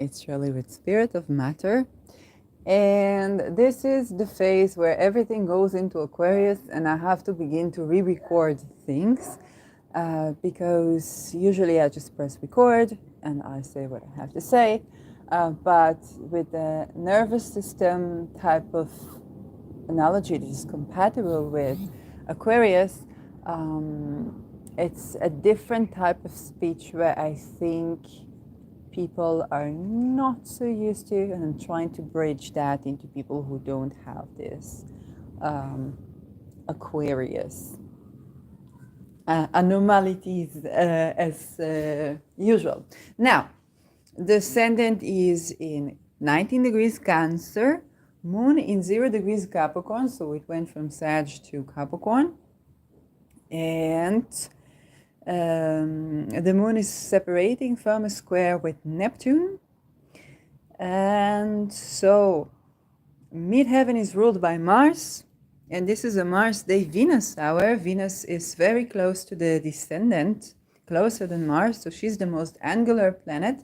It's really with spirit of matter. And this is the phase where everything goes into Aquarius and I have to begin to re-record things because usually I just press record and I say what I have to say. But with the nervous system type of analogy that is compatible with Aquarius, it's a different type of speech where I think people are not so used to, and I'm trying to bridge that into people who don't have this Aquarius anomalies as usual. Now, the ascendant is in 19 degrees Cancer, Moon in 0 degrees Capricorn, so it went from Sag to Capricorn, and the Moon is separating from a square with Neptune, and so midheaven is ruled by Mars, and this is a Mars day Venus hour. Venus is very close to the descendant, closer than Mars, so she's the most angular planet,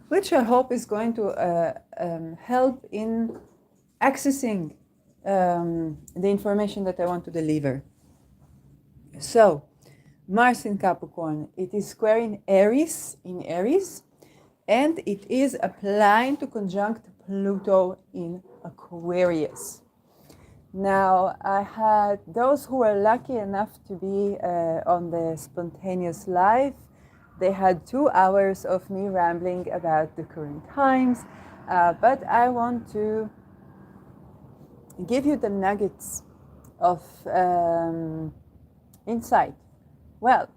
which I hope is going to help in accessing the information that I want to deliver. So, Mars in Capricorn, it is squaring Eris in Aries, and it is applying to conjunct Pluto in Aquarius. Now, I had those who were lucky enough to be on the spontaneous live. They had 2 hours of me rambling about the current times, but I want to give you the nuggets of insight. Well,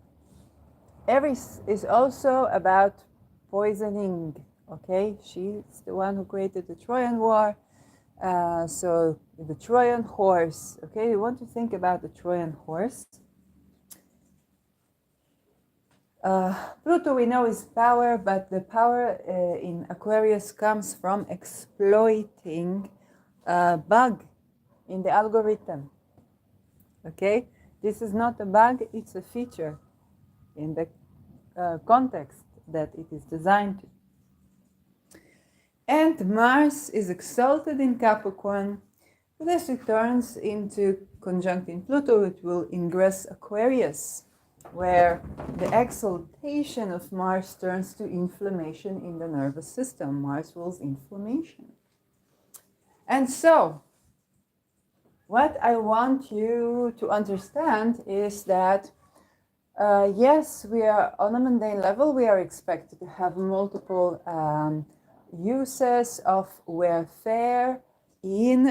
Eris is also about poisoning, okay? She's the one who created the Trojan War. So the Trojan horse, okay? You want to think about the Trojan horse. Pluto, we know, is power, but the power in Aquarius comes from exploiting a bug in the algorithm, okay? This is not a bug, it's a feature in the context that it is designed to. And Mars is exalted in Capricorn. This returns into conjunct in Pluto. It will ingress Aquarius, where the exaltation of Mars turns to inflammation in the nervous system. Mars rules inflammation. And so, what I want you to understand is that yes, we are on a mundane level, we are expected to have multiple uses of welfare in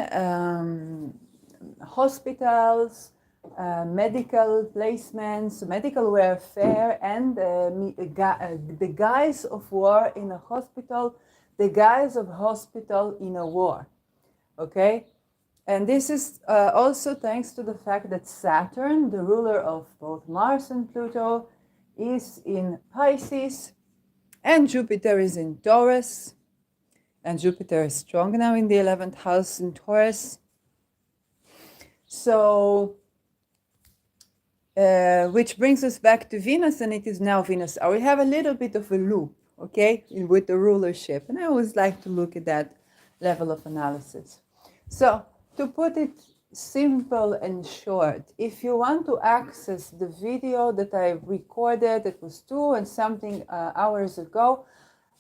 hospitals, medical placements, medical welfare, and the guise of war in a hospital, the guise of hospital in a war, okay? And this is also thanks to the fact that Saturn, the ruler of both Mars and Pluto, is in Pisces, and Jupiter is in Taurus. And Jupiter is strong now in the 11th house in Taurus. So, which brings us back to Venus, and it is now Venus hour. We have a little bit of a loop, okay, with the rulership. And I always like to look at that level of analysis. So, to put it simple and short, if you want to access the video that I recorded, it was 2 and something hours ago,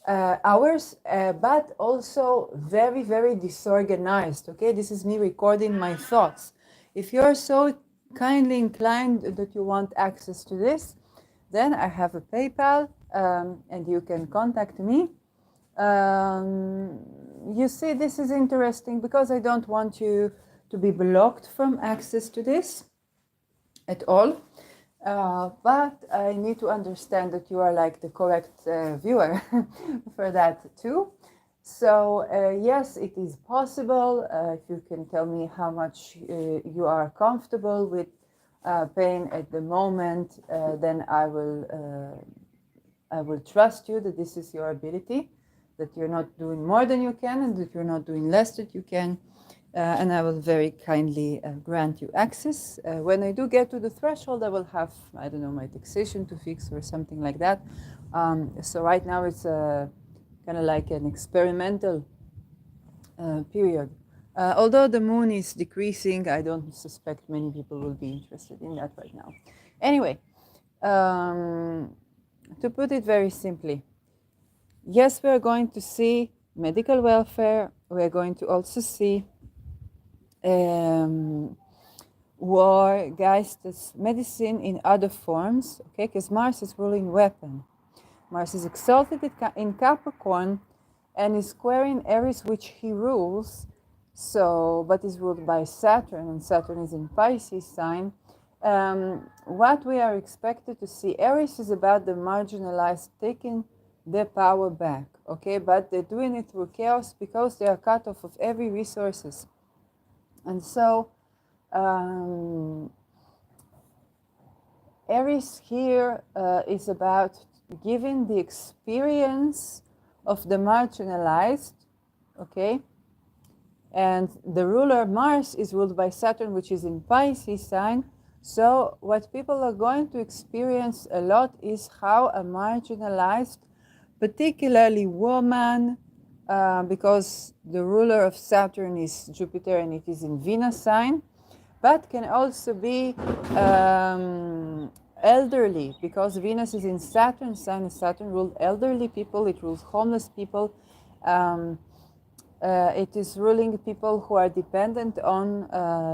but also very, very disorganized, okay? This is me recording my thoughts. If you're so kindly inclined that you want access to this, then I have a PayPal and you can contact me. You see, this is interesting because I don't want you to be blocked from access to this at all. But I need to understand that you are like the correct viewer for that too. So yes, it is possible. If you can tell me how much you are comfortable with paying at the moment, then I will trust you that this is your ability, that you're not doing more than you can and that you're not doing less than you can. And I will very kindly grant you access. When I do get to the threshold, I will have, I don't know, my taxation to fix or something like that. So right now it's kind of like an experimental period. Although the moon is decreasing, I don't suspect many people will be interested in that right now. Anyway, to put it very simply, yes, we're going to see medical welfare. We're going to also see war, Geistes, medicine in other forms, okay, because Mars is ruling weapon. Mars is exalted in Capricorn and is squaring Eris, which he rules, so, but is ruled by Saturn, and Saturn is in Pisces sign. What we are expected to see, Aries is about the marginalized taking their power back, okay, but they're doing it through chaos because they are cut off of every resources. And so Aries here is about giving the experience of the marginalized, okay? And the ruler Mars is ruled by Saturn, which is in Pisces sign. So what people are going to experience a lot is how a marginalized, particularly woman, because the ruler of Saturn is Jupiter and it is in Venus sign, but can also be elderly, because Venus is in Saturn sign, and Saturn rules elderly people, it rules homeless people. It is ruling people who are dependent on,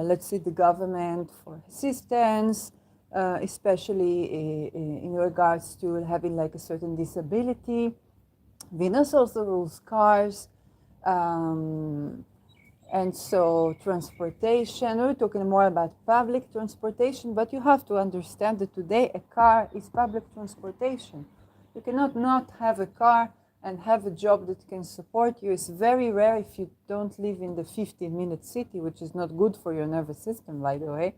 let's say, the government for assistance, especially in regards to having like a certain disability. Venus also rules cars, and so transportation. We're talking more about public transportation, but you have to understand that today a car is public transportation. You cannot not have a car and have a job that can support you. It's very rare if you don't live in the 15-minute city, which is not good for your nervous system, by the way.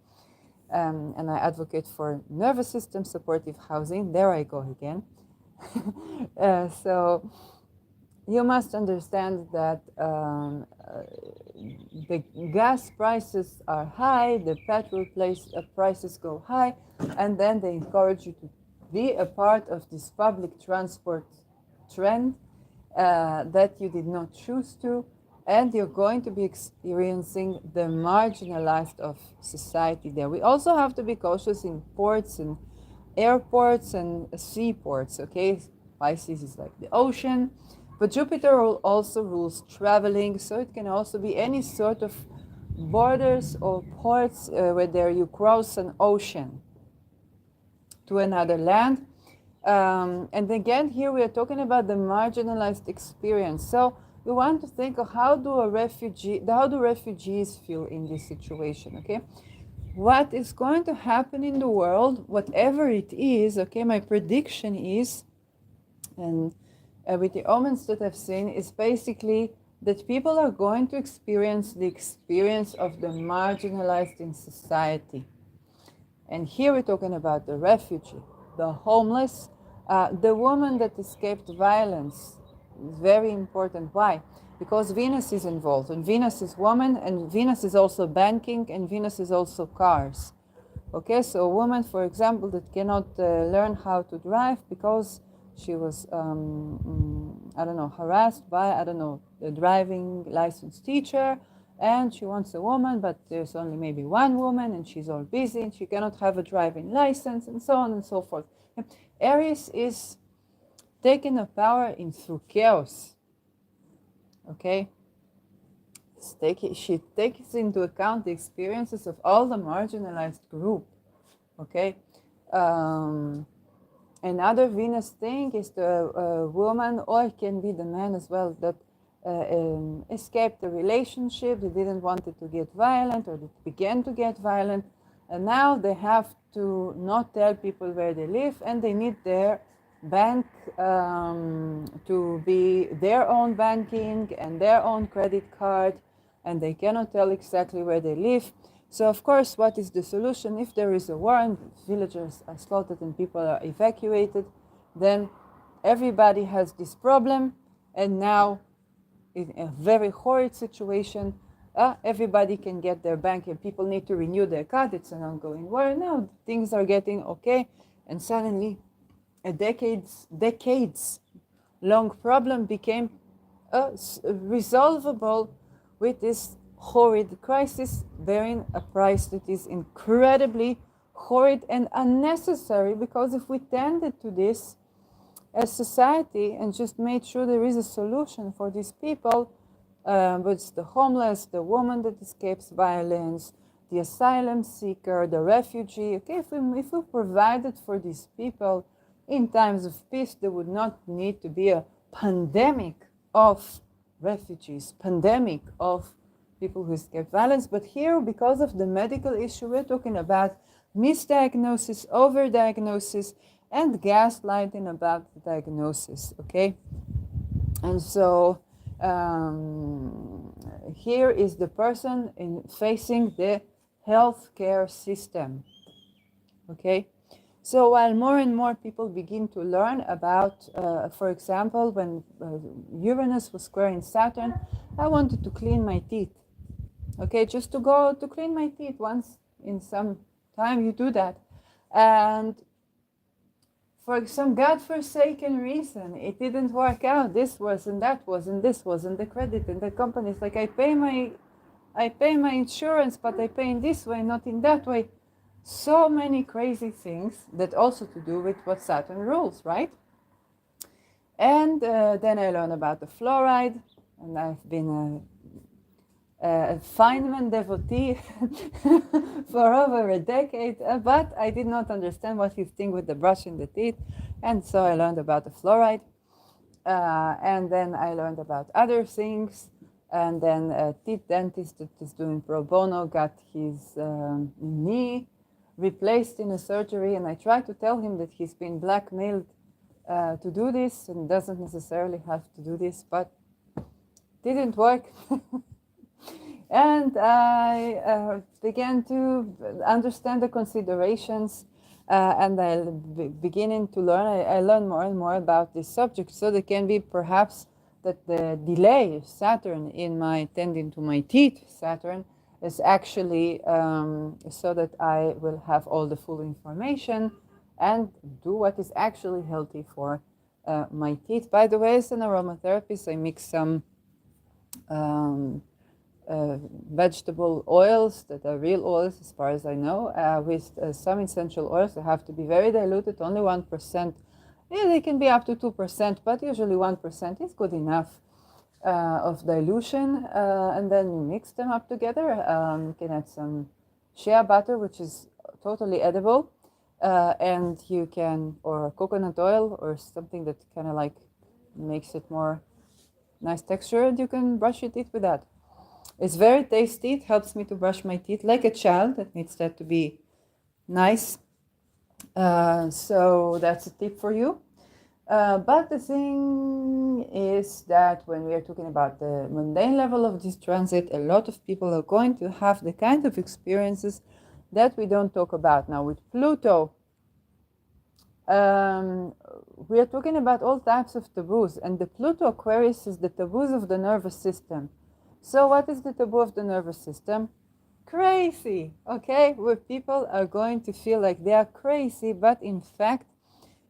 And I advocate for nervous system supportive housing. There I go again. So you must understand that the gas prices are high, the petrol prices go high, and then they encourage you to be a part of this public transport trend that you did not choose to, and you're going to be experiencing the marginalized of society there. We also have to be cautious in ports and airports and seaports, okay? Pisces is like the ocean, but Jupiter also rules traveling, so it can also be any sort of borders or ports where you cross an ocean to another land. And again, here we are talking about the marginalized experience. So we want to think of how do refugees feel in this situation, okay? What is going to happen in the world, whatever it is, okay, my prediction is, and with the omens that I've seen, is basically that people are going to experience the experience of the marginalized in society. And here we're talking about the refugee, the homeless, the woman that escaped violence. Is very important. Why? Because Venus is involved, and Venus is woman, and Venus is also banking, and Venus is also cars. Okay, so a woman, for example, that cannot learn how to drive because she was, I don't know, harassed by, I don't know, the driving license teacher, and she wants a woman, but there's only maybe one woman, and she's all busy, and she cannot have a driving license, and so on and so forth. Aries is taking a power in through chaos. Okay? She takes into account the experiences of all the marginalized group. Okay? Another Venus thing is the woman, or it can be the man as well, that escaped the relationship, they didn't want it to get violent, or it began to get violent, and now they have to not tell people where they live, and they need their bank to be their own banking and their own credit card, and they cannot tell exactly where they live. So of course, what is the solution? If there is a war and villagers are slaughtered and people are evacuated, then everybody has this problem, and now in a very horrid situation, everybody can get their bank and people need to renew their card. It's an ongoing war. Now things are getting okay, and suddenly decades long problem became resolvable with this horrid crisis, bearing a price that is incredibly horrid and unnecessary, because if we tended to this as society and just made sure there is a solution for these people, with the homeless, the woman that escapes violence, the asylum seeker, the refugee. Okay, if we provided for these people in times of peace, there would not need to be a pandemic of refugees, pandemic of people who escape violence. But here, because of the medical issue, we're talking about misdiagnosis, overdiagnosis, and gaslighting about the diagnosis. Okay, and so here is the person facing the healthcare system. Okay, so while more and more people begin to learn about, for example, when Uranus was squaring Saturn, I wanted to clean my teeth. Okay, just to go to clean my teeth once in some time, you do that. And for some godforsaken reason, it didn't work out. This was and that was and this was, and the credit and the companies, like I pay my insurance, but I pay in this way, not in that way. So many crazy things that also to do with what Saturn rules, right? And then I learned about the fluoride, and I've been a Feynman devotee for over a decade, but I did not understand what his thing with the brushing the teeth, and so I learned about the fluoride, and then I learned about other things, and then a teeth dentist that is doing pro bono got his knee replaced in a surgery, and I tried to tell him that he's been blackmailed to do this and doesn't necessarily have to do this, but didn't work. And I began to understand the considerations, and I beginning to learn. I learn more and more about this subject, so there can be perhaps that the delay of Saturn in my tending to my teeth, Saturn, is actually so that I will have all the full information and do what is actually healthy for my teeth. By the way, as an aromatherapist, I mix some vegetable oils that are real oils, as far as I know, with some essential oils. They have to be very diluted, only 1%. Yeah, they can be up to 2%, but usually 1% is good enough of dilution. And then you mix them up together. You can add some shea butter, which is totally edible, and you can, or coconut oil, or something that kind of like makes it more nice texture, and you can brush your teeth with that. It's very tasty. It helps me to brush my teeth like a child that needs that to be nice. So that's a tip for you. But the thing is that when we are talking about the mundane level of this transit, a lot of people are going to have the kind of experiences that we don't talk about. Now with Pluto, we are talking about all types of taboos, and the Pluto Aquarius is the taboos of the nervous system. So what is the taboo of the nervous system? Crazy, okay? Where people are going to feel like they are crazy, but in fact,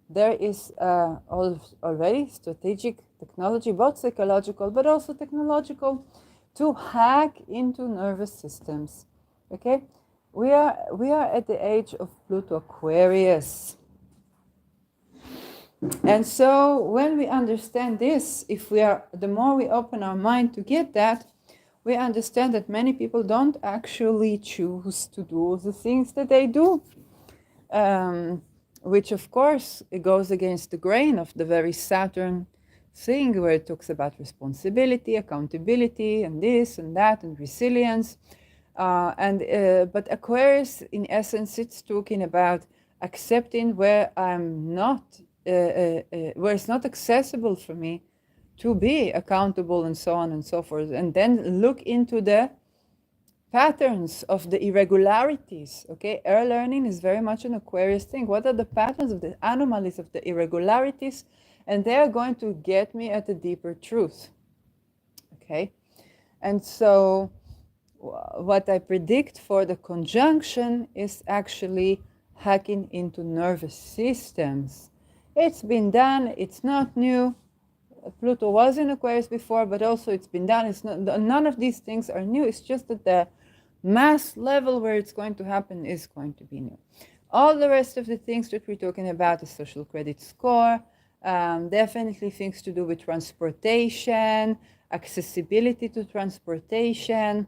there is already strategic technology, both psychological but also technological, to hack into nervous systems, okay? We are at the age of Pluto Aquarius. And so when we understand this, the more we open our mind to get that, we understand that many people don't actually choose to do the things that they do, which of course it goes against the grain of the very Saturn thing, where it talks about responsibility, accountability, and this and that, and resilience. But Aquarius, in essence, it's talking about accepting where I'm not, where it's not accessible for me to be accountable, and so on and so forth, and then look into the patterns of the irregularities. Okay, air learning is very much an Aquarius thing. What are the patterns of the anomalies of the irregularities? And they are going to get me at a deeper truth. Okay, and so what I predict for the conjunction is actually hacking into nervous systems. It's been done, it's not new. Pluto was in Aquarius before, but also it's been done. It's not, none of these things are new. It's just that the mass level where it's going to happen is going to be new. All the rest of the things that we're talking about, the social credit score, definitely things to do with transportation, accessibility to transportation,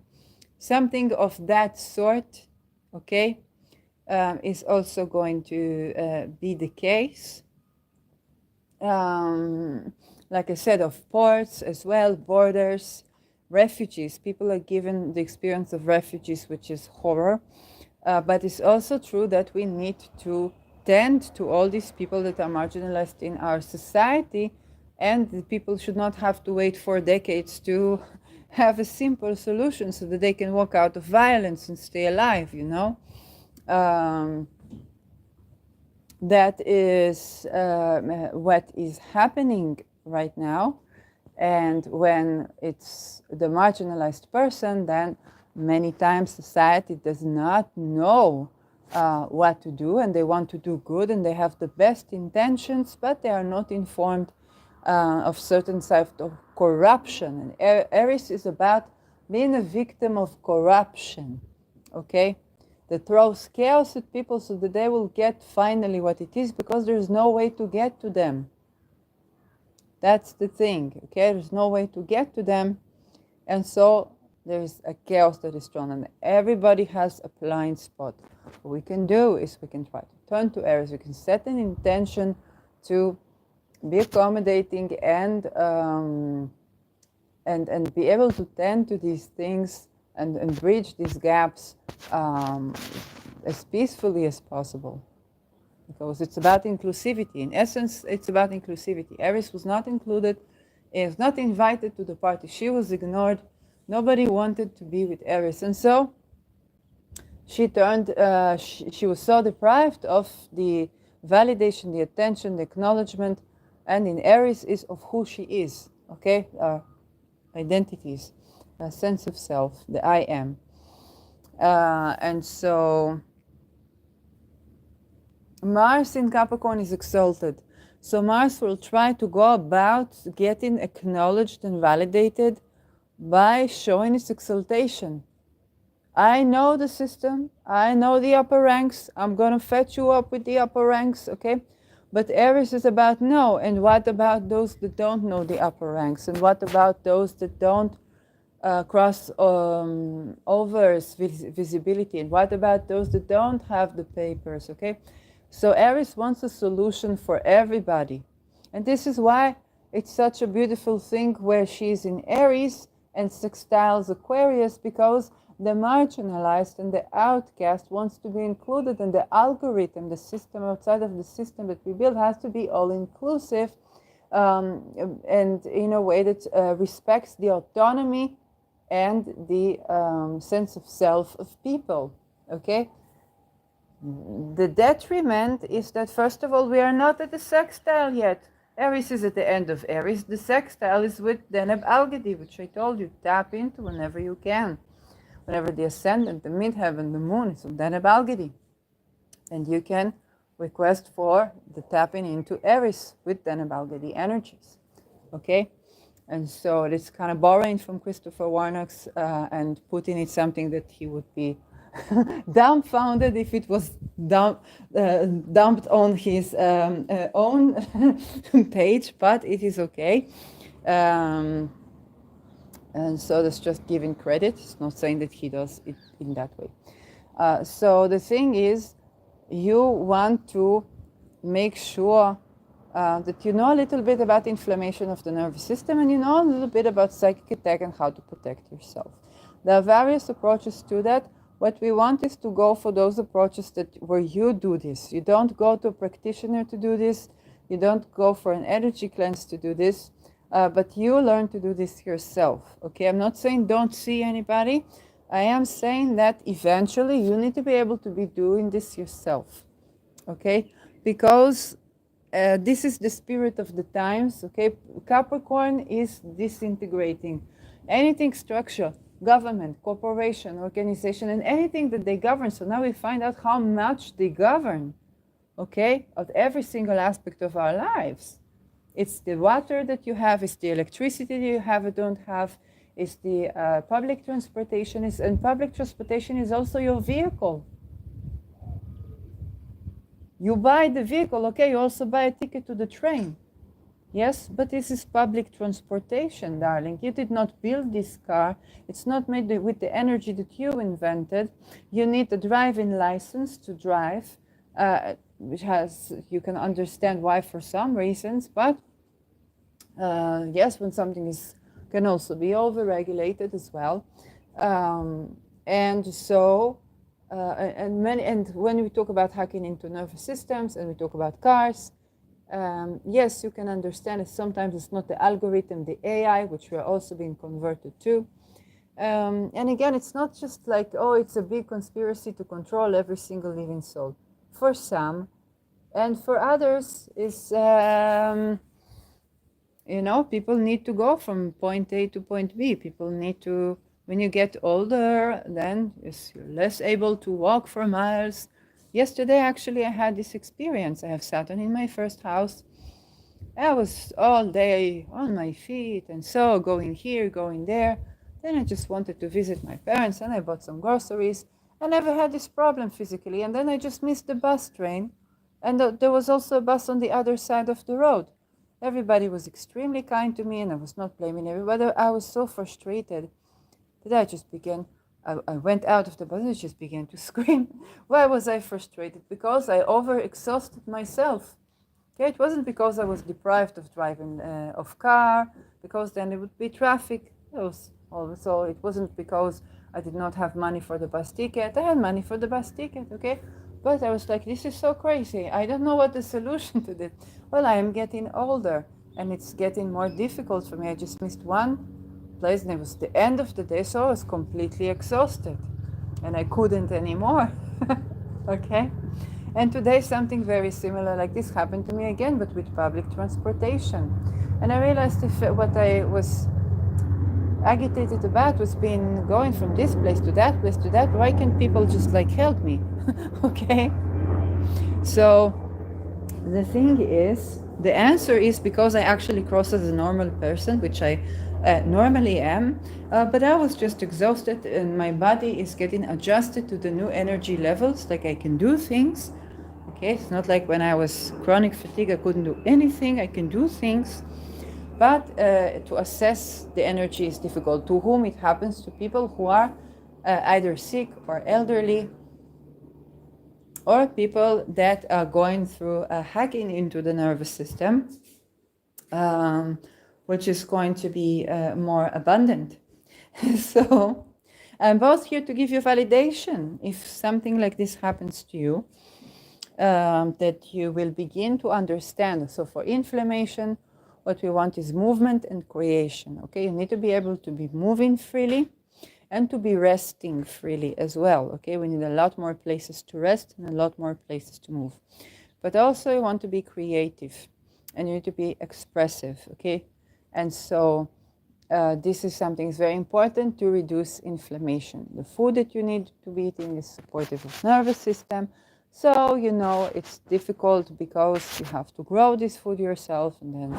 something of that sort, okay, is also going to be the case. Like I said, of ports as well, borders, refugees. People are given the experience of refugees, which is horror. But it's also true that we need to tend to all these people that are marginalized in our society, and the people should not have to wait for decades to have a simple solution so that they can walk out of violence and stay alive, you know. That is what is happening right now. And when it's the marginalized person, then many times society does not know what to do, and they want to do good, and they have the best intentions, but they are not informed of certain types of corruption. And Eris is about being a victim of corruption, okay? That throws chaos at people so that they will get finally what it is, because there's no way to get to them. That's the thing, okay? There's no way to get to them. And so there's a chaos that is thrown, and everybody has a blind spot. What we can do is we can try to turn to Aries. We can set an intention to be accommodating and be able to tend to these things and bridge these gaps as peacefully as possible. Because it's about inclusivity. In essence, it's about inclusivity. Eris was not included, was not invited to the party. She was ignored. Nobody wanted to be with Eris. And so she turned, she was so deprived of the validation, the attention, the acknowledgement, and in Eris is of who she is, okay? Identities, a sense of self, the I am. And so Mars in Capricorn is exalted. So Mars will try to go about getting acknowledged and validated by showing its exaltation. I know the system. I know the upper ranks. I'm going to fetch you up with the upper ranks, okay? But Aries is about no. And what about those that don't know the upper ranks? And what about those that don't cross over visibility? And what about those that don't have the papers, okay? So Aries wants a solution for everybody. And this is why it's such a beautiful thing where she's in Aries and sextiles Aquarius, because the marginalized and the outcast wants to be included, and the algorithm, the system outside of the system that we build, has to be all-inclusive and in a way that respects the autonomy and the sense of self of people, okay? The detriment is that, first of all, we are not at the sextile yet. Aries is at the end of Aries. The sextile is with Deneb Algedi, which I told you, tap into whenever you can. Whenever the ascendant, the midheaven, the moon is with Deneb Algedi. And you can request for the tapping into Aries with Deneb Algedi energies. Okay? And so it's kind of borrowing from Christopher Warnock's and putting it something that he would be dumbfounded if it was dumped on his own page, but it is okay. And so that's just giving credit. It's not saying that he does it in that way. So the thing is, you want to make sure that you know a little bit about inflammation of the nervous system, and you know a little bit about psychic attack and how to protect yourself. There are various approaches to that. What we want is to go for those approaches that where you do this. You don't go to a practitioner to do this. You don't go for an energy cleanse to do this. But you learn to do this yourself. Okay, I'm not saying don't see anybody. I am saying that eventually you need to be able to be doing this yourself. Okay, because this is the spirit of the times. Okay, Capricorn is disintegrating. Anything structure, government, corporation, organization, and anything that they govern. So now we find out how much they govern, okay, of every single aspect of our lives. It's the water that you have, it's the electricity that you have or don't have, it's the public transportation, and public transportation is also your vehicle. You buy the vehicle, okay, you also buy a ticket to the train. Yes, but this is public transportation, darling. You did not build this car. It's not made with the energy that you invented. You need a driving license to drive, which you can understand why for some reasons, but yes, when something can also be overregulated as well. And so, and when we talk about hacking into nervous systems and we talk about cars, yes, you can understand it. Sometimes it's not the algorithm, the AI, which we are also being converted to. And again, it's not just like, oh, it's a big conspiracy to control every single living soul. For some, and for others, is people need to go from point A to point B. People need to, when you get older, then you're less able to walk for miles. Yesterday, actually, I had this experience. I have Saturn in my first house. I was all day on my feet and so going here, going there. Then I just wanted to visit my parents and I bought some groceries. I never had this problem physically. And then I just missed the bus train. And there was also a bus on the other side of the road. Everybody was extremely kind to me and I was not blaming everybody. I was so frustrated that I just began, I went out of the bus and I just began to scream. Why was I frustrated? Because I overexhausted myself. Okay, it wasn't because I was deprived of driving of car, because then it would be traffic. So it wasn't because I did not have money for the bus ticket. I had money for the bus ticket, okay? But I was like, this is so crazy. I don't know what the solution to this. Well, I am getting older and it's getting more difficult for me. I just missed one place and it was the end of the day, so I was completely exhausted and I couldn't anymore. Okay? And today something very similar like this happened to me again, but with public transportation. And I realized what I was agitated about was being going from this place to that place to that. Why can't people just like help me? Okay? So the thing is, the answer is because I actually cross as a normal person, which I normally am, but I was just exhausted and my body is getting adjusted to the new energy levels, like I can do things. Okay, it's not like when I was chronic fatigue, I couldn't do anything. I can do things, but to assess the energy is difficult. To whom it happens, to people who are either sick or elderly, or people that are going through a hacking into the nervous system, which is going to be more abundant. So I'm both here to give you validation if something like this happens to you. That you will begin to understand. So for inflammation, what we want is movement and creation. Okay, you need to be able to be moving freely and to be resting freely as well. Okay, we need a lot more places to rest and a lot more places to move. But also you want to be creative and you need to be expressive. Okay, and so this is something that's very important to reduce inflammation. The food that you need to be eating is supportive of nervous system. So, it's difficult because you have to grow this food yourself and then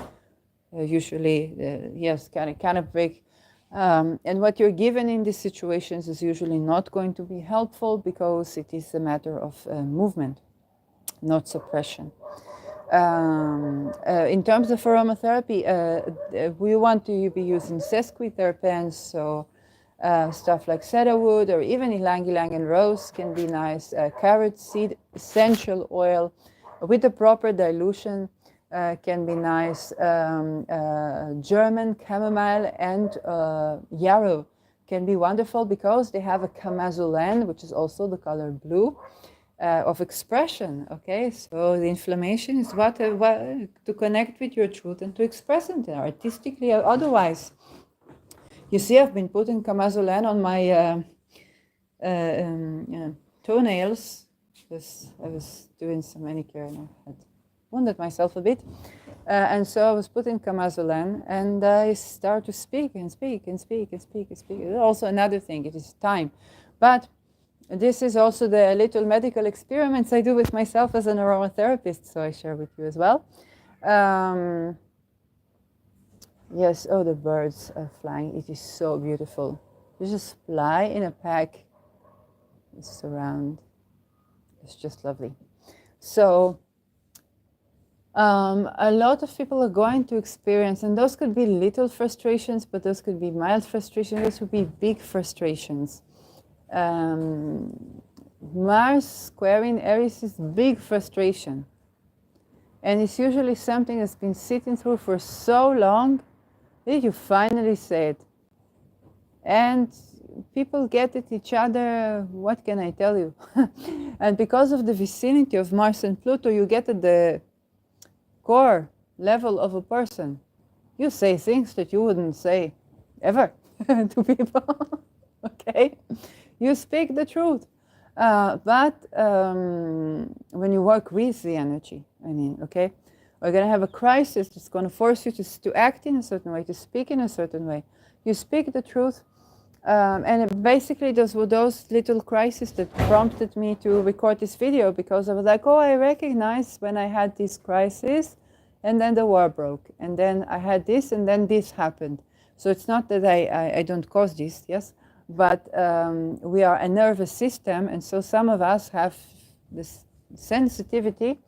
usually, yes, kind of break. And what you're given in these situations is usually not going to be helpful because it is a matter of movement, not suppression. In terms of aromatherapy, we want to be using sesquiterpenes, so stuff like cedarwood or even ylang ylang and rose can be nice. Carrot seed essential oil with the proper dilution can be nice. German chamomile and yarrow can be wonderful because they have a chamazolan, which is also the color blue, of expression. Okay, so the inflammation is what to connect with your truth and to express it artistically or otherwise. You see, I've been putting chamazolan on my toenails because I was doing some manicure and I had wounded myself a bit. And so I was putting chamazolan and I start to speak and speak and speak and speak and speak. Also another thing, it is time. But this is also the little medical experiments I do with myself as an aromatherapist, so I share with you as well. Yes, oh, the birds are flying. It is so beautiful. You just fly in a pack. It's around. It's just lovely. So a lot of people are going to experience, and those could be little frustrations, but those could be mild frustrations, those could be big frustrations. Mars squaring Aries is big frustration. And it's usually something that's been sitting through for so long that you finally say it. And people get at each other, what can I tell you? And because of the vicinity of Mars and Pluto, you get at the core level of a person. You say things that you wouldn't say ever to people. Okay? You speak the truth. But when you work with the energy, I mean, okay? We're going to have a crisis that's going to force you to act in a certain way, to speak in a certain way. You speak the truth. And basically those were those little crises that prompted me to record this video, because I was like, oh, I recognize when I had this crisis and then the war broke, and then I had this and then this happened. So it's not that I don't cause this, yes, but we are a nervous system, and so some of us have this sensitivity,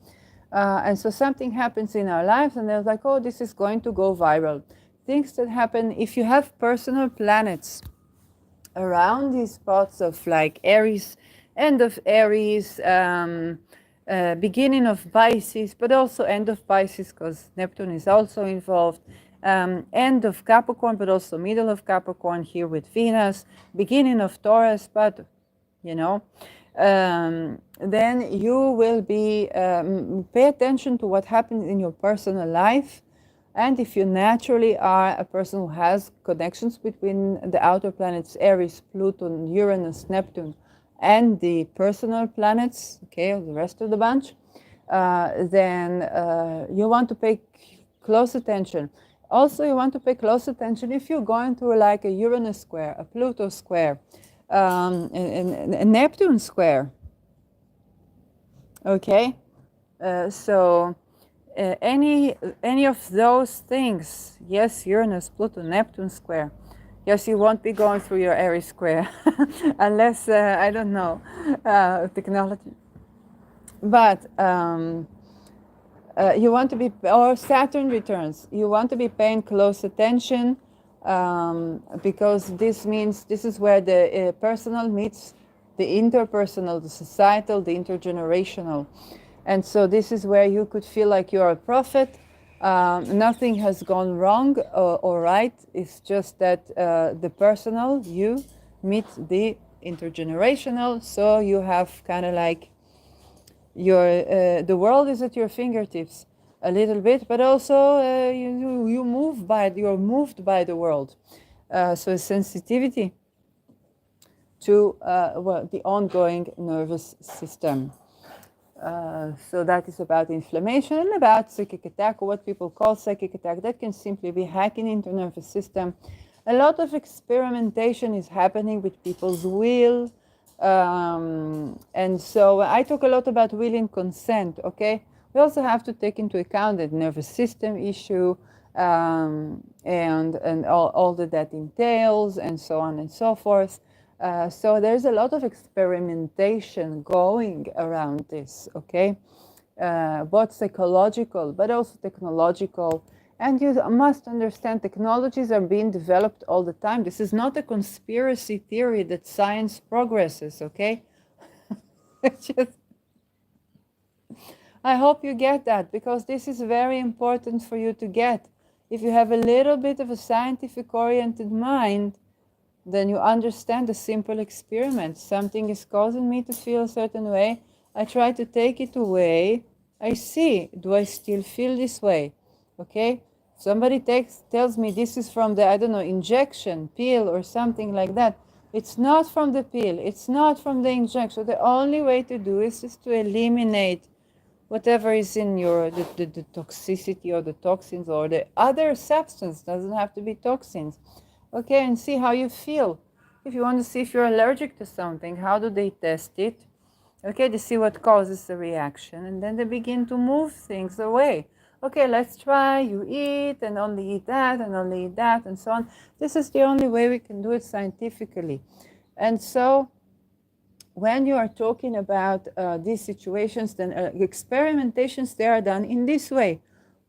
and so something happens in our lives and they're like, oh, this is going to go viral. Things that happen if you have personal planets around these spots of like Aries, end of Aries, beginning of Pisces, but also end of Pisces because Neptune is also involved, end of Capricorn, but also middle of Capricorn here with Venus, beginning of Taurus, but you know, then you will be, pay attention to what happens in your personal life. And if you naturally are a person who has connections between the outer planets, Aries, Pluto, Uranus, Neptune, and the personal planets, okay, the rest of the bunch, then you want to pay close attention. Also, you want to pay close attention if you're going through like a Uranus square, a Pluto square, a Neptune square, okay? So any of those things, yes, Uranus, Pluto, Neptune square, yes, you won't be going through your Aries square unless, I don't know, technology. But you want to be, or Saturn returns, you want to be paying close attention, because this means this is where the personal meets the interpersonal, the societal, the intergenerational. And so this is where you could feel like you're a prophet. Nothing has gone wrong or right. It's just that the personal, you, meet the intergenerational. So you have kind of like the world is at your fingertips a little bit, but also you're moved by the world. So sensitivity to the ongoing nervous system. So that is about inflammation and about psychic attack, or what people call psychic attack. That can simply be hacking into the nervous system. A lot of experimentation is happening with people's will. And so I talk a lot about will and consent, okay? We also have to take into account the nervous system issue, and all that entails, and so on and so forth. So there's a lot of experimentation going around this, okay? Both psychological, but also technological. And you must understand, technologies are being developed all the time. This is not a conspiracy theory that science progresses, okay? I hope you get that, because this is very important for you to get. If you have a little bit of a scientific-oriented mind, then you understand the simple experiment. Something is causing me to feel a certain way. I try to take it away. I see, do I still feel this way? Okay? Somebody tells me this is from the, I don't know, injection, pill, or something like that. It's not from the pill. It's not from the injection. The only way to do is just to eliminate whatever is in your, the toxicity or the toxins or the other substance. Doesn't have to be toxins. Okay, and see how you feel. If you want to see if you're allergic to something, how do they test it? Okay, to see what causes the reaction, and then they begin to move things away. okay, let's try, you eat and only eat that and only eat that and so on. This is the only way we can do it scientifically. And so when you are talking about these situations, then experimentations, they are done in this way.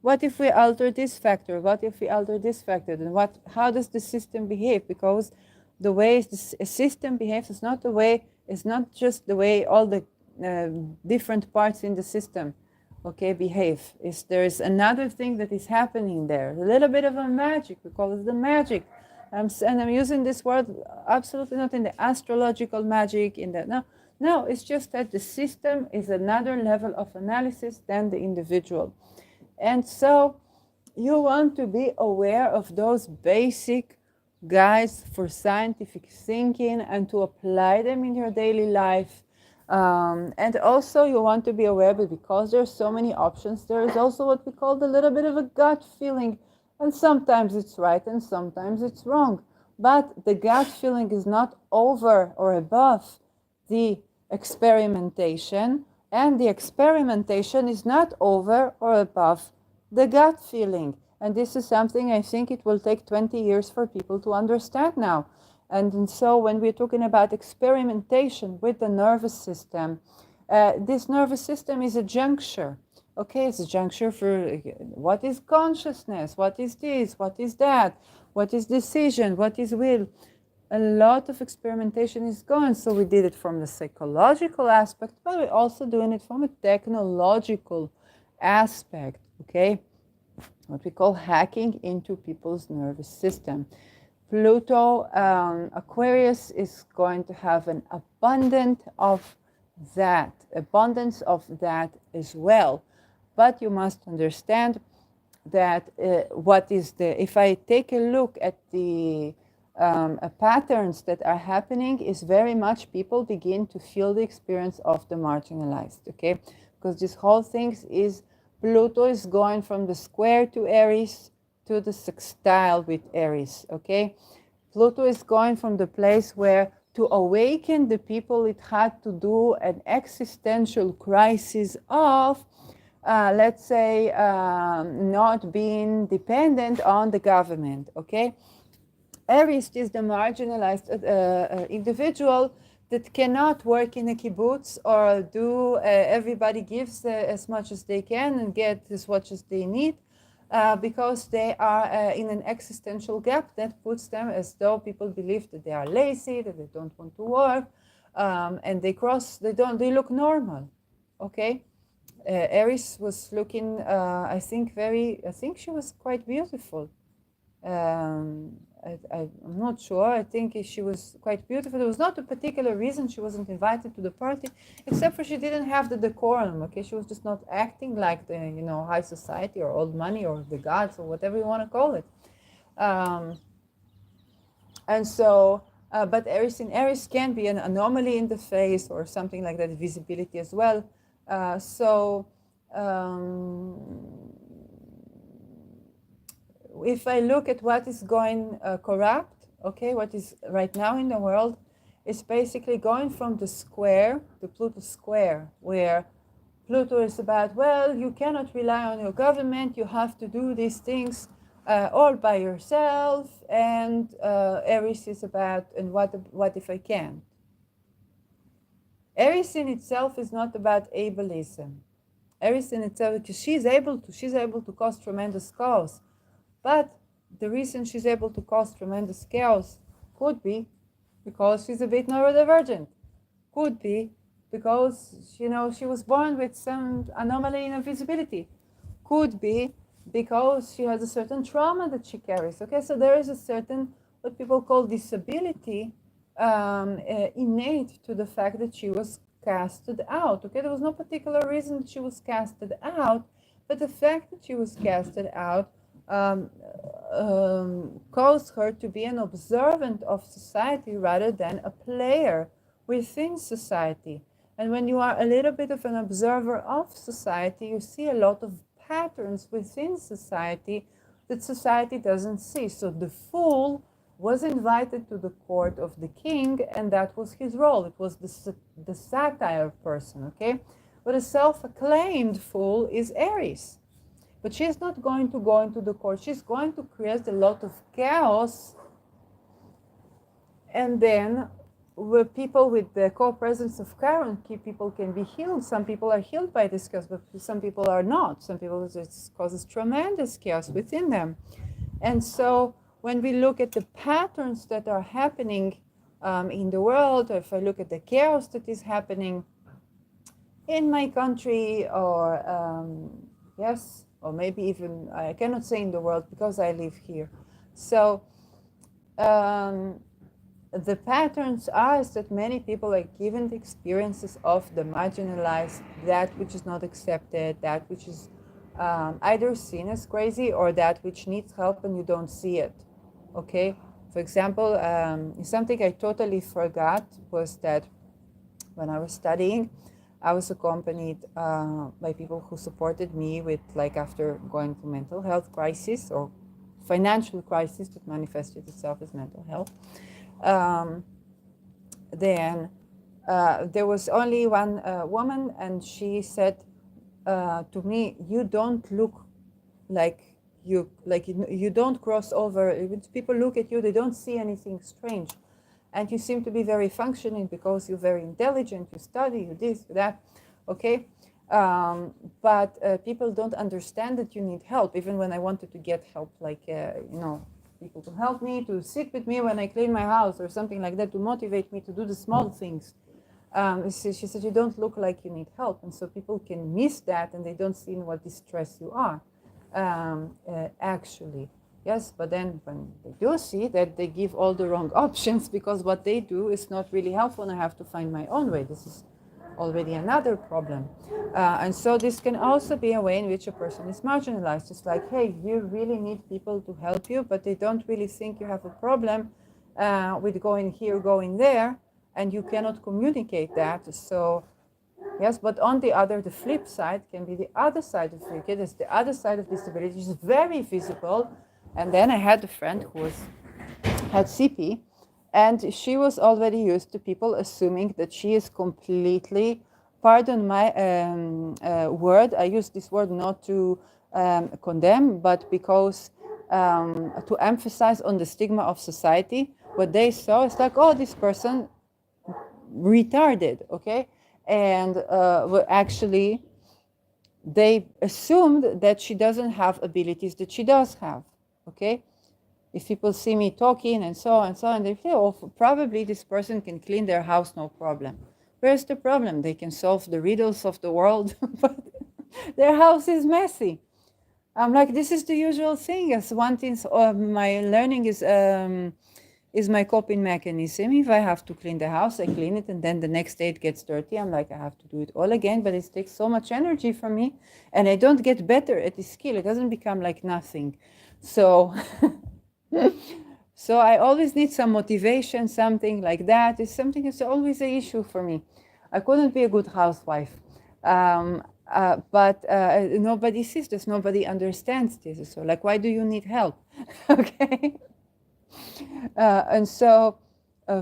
What if we alter this factor? What if we alter this factor? Then how does the system behave? Because the way the system behaves is not the way, it's not just the way all the different parts in the system, okay, behave. There is another thing that is happening there, a little bit of a magic. We call it the magic. And I'm using this word absolutely not in the astrological magic, no, it's just that the system is another level of analysis than the individual. And so you want to be aware of those basic guides for scientific thinking and to apply them in your daily life. And also you want to be aware that because there's so many options, there is also what we call a little bit of a gut feeling. And sometimes it's right and sometimes it's wrong. But the gut feeling is not over or above the experimentation, and the experimentation is not over or above the gut feeling. And this is something I think it will take 20 years for people to understand now. And so when we're talking about experimentation with the nervous system, this nervous system is a juncture. Okay, it's a juncture for what is consciousness, what is this, what is that, what is decision, what is will. A lot of experimentation is going. So we did it from the psychological aspect, but we're also doing it from a technological aspect, okay? What we call hacking into people's nervous system. Pluto, Aquarius is going to have an abundance of that as well. But you must understand that if I take a look at the patterns that are happening, is very much people begin to feel the experience of the marginalized, okay? Because this whole thing is Pluto is going from the square to Aries to the sextile with Eris, okay? Pluto is going from the place where to awaken the people, it had to do an existential crisis of, let's say, not being dependent on the government, okay? Eris is the marginalized individual that cannot work in a kibbutz or do, everybody gives as much as they can and get as much as they need, because they are in an existential gap that puts them as though people believe that they are lazy, that they don't want to work, and they look normal, okay? Eris was looking, I think she was quite beautiful. I'm not sure. I think she was quite beautiful. There was not a particular reason she wasn't invited to the party, except for she didn't have the decorum. Okay, she was just not acting like the high society or old money or the gods or whatever you want to call it. And so, but Eris can be an anomaly in the face or something like that, visibility as well. If I look at what is going corrupt, okay, what is right now in the world, is basically going from the square, the Pluto square, where Pluto is about, well, you cannot rely on your government, you have to do these things all by yourself, and Eris is about, and what if I can? Eris in itself is not about ableism. Eris in itself, because she's able to cause tremendous chaos. But the reason she's able to cause tremendous chaos could be because she's a bit neurodivergent. Could be because, she was born with some anomaly in her visibility. Could be because she has a certain trauma that she carries. Okay, so there is a certain, what people call disability, innate to the fact that she was casted out. Okay, there was no particular reason that she was casted out, but the fact that she was casted out caused her to be an observant of society rather than a player within society. And when you are a little bit of an observer of society, you see a lot of patterns within society that society doesn't see. So the fool was invited to the court of the king, and that was his role. It was the satire person, okay? But a self-acclaimed fool is Aries. But she's not going to go into the court. She's going to create a lot of chaos. And then with people with the co-presence of Chiron, people can be healed. Some people are healed by this chaos, but some people are not. Some people, it causes tremendous chaos within them. And so when we look at the patterns that are happening in the world, or if I look at the chaos that is happening in my country, or yes, or maybe even, I cannot say in the world because I live here. So the patterns are is that many people are given the experiences of the marginalized, that which is not accepted, that which is either seen as crazy or that which needs help and you don't see it. Okay, for example, something I totally forgot was that when I was studying, I was accompanied by people who supported me with, like, after going through mental health crisis or financial crisis that manifested itself as mental health. Then there was only one woman, and she said to me, "You don't look like you don't cross over. When people look at you, they don't see anything strange, and you seem to be very functioning because you're very intelligent. You study, you this, you that, okay." But people don't understand that you need help. Even when I wanted to get help, like people to help me, to sit with me when I clean my house or something like that, to motivate me to do the small things. She said, "You don't look like you need help." And so people can miss that, and they don't see in what distress you are, actually. Yes, but then when they do see that, they give all the wrong options, because what they do is not really helpful, and I have to find my own way. This is already another problem. And so this can also be a way in which a person is marginalized. It's like, hey, you really need people to help you, but they don't really think you have a problem with going here, going there, and you cannot communicate that. So yes, but on the flip side can be the other side of it. It's the other side of disability, which is very visible. And then I had a friend who had CP, and she was already used to people assuming that she is completely, pardon my word, I use this word not to condemn, but because to emphasize on the stigma of society. What they saw is like, oh, this person retarded, okay? And actually, they assumed that she doesn't have abilities that she does have, okay? If people see me talking and so on, they say, oh, probably this person can clean their house, no problem. Where's the problem? They can solve the riddles of the world, but their house is messy. I'm like, this is the usual thing. As one thing, my learning is my coping mechanism. If I have to clean the house, I clean it, and then the next day it gets dirty. I'm like, I have to do it all again, but it takes so much energy from me, and I don't get better at this skill. It doesn't become like nothing. So so I always need some motivation, something like that. It's something that's always an issue for me. I couldn't be a good housewife. But nobody sees this, nobody understands this. So like, why do you need help? Okay. And so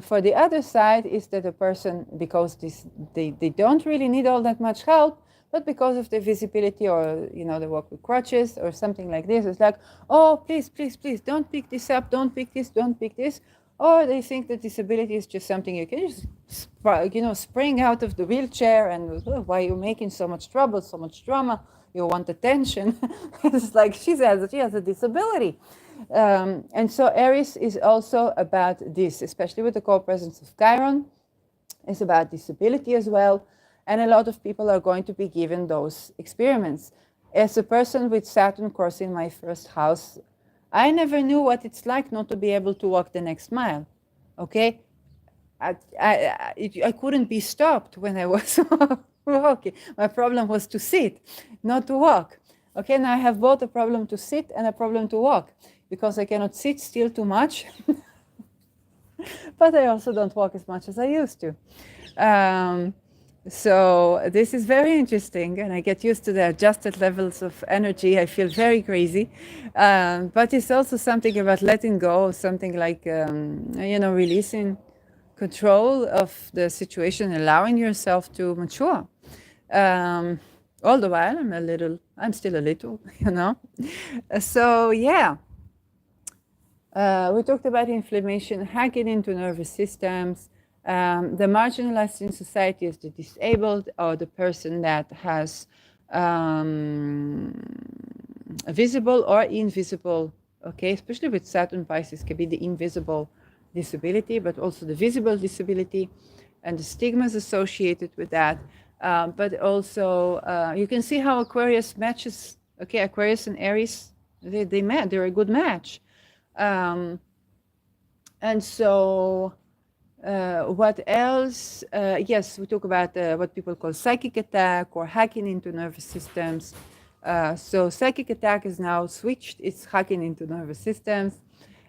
for the other side is that a person, because they don't really need all that much help, but because of their visibility, or they walk with crutches or something like this, it's like, oh, please, please, please, don't pick this up, don't pick this, don't pick this. Or they think that disability is just something you can just spring out of the wheelchair, and why are you making so much trouble, so much drama? You want attention. It's like she has a disability. And so Eris is also about this, especially with the co-presence of Chiron. It's about disability as well. And a lot of people are going to be given those experiments. As a person with Saturn course in my first house, I never knew what it's like not to be able to walk the next mile, okay? I couldn't be stopped when I was walking. My problem was to sit, not to walk. Okay, now I have both a problem to sit and a problem to walk, because I cannot sit still too much, but I also don't walk as much as I used to. So this is very interesting, and I get used to the adjusted levels of energy. I feel very crazy, but it's also something about letting go, something like releasing control of the situation, allowing yourself to mature. All the while, I'm still a little, you know. So yeah, we talked about inflammation, hacking into nervous systems. The marginalized in society is the disabled or the person that has visible or invisible, okay, especially with Saturn Pisces, can be the invisible disability, but also the visible disability and the stigmas associated with that. But also, you can see how Aquarius matches, okay, Aquarius and Aries, they met, they're a good match. And so, what else? Yes, we talk about what people call psychic attack or hacking into nervous systems. So psychic attack is now switched, it's hacking into nervous systems.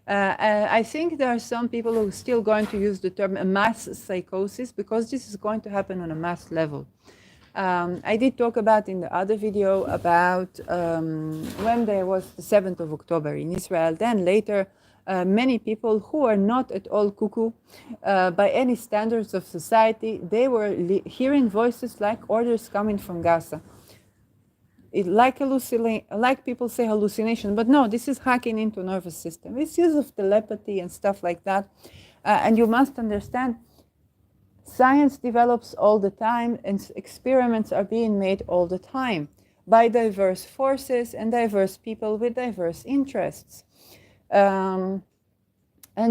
I think there are some people who are still going to use the term mass psychosis because this is going to happen on a mass level. I did talk about in the other video about when there was the 7th of October in Israel. Then later, many people who are not at all cuckoo by any standards of society, they were hearing voices like orders coming from Gaza. Like people say hallucination, but no, this is hacking into nervous system. It's use of telepathy and stuff like that. And you must understand, science develops all the time and experiments are being made all the time by diverse forces and diverse people with diverse interests. And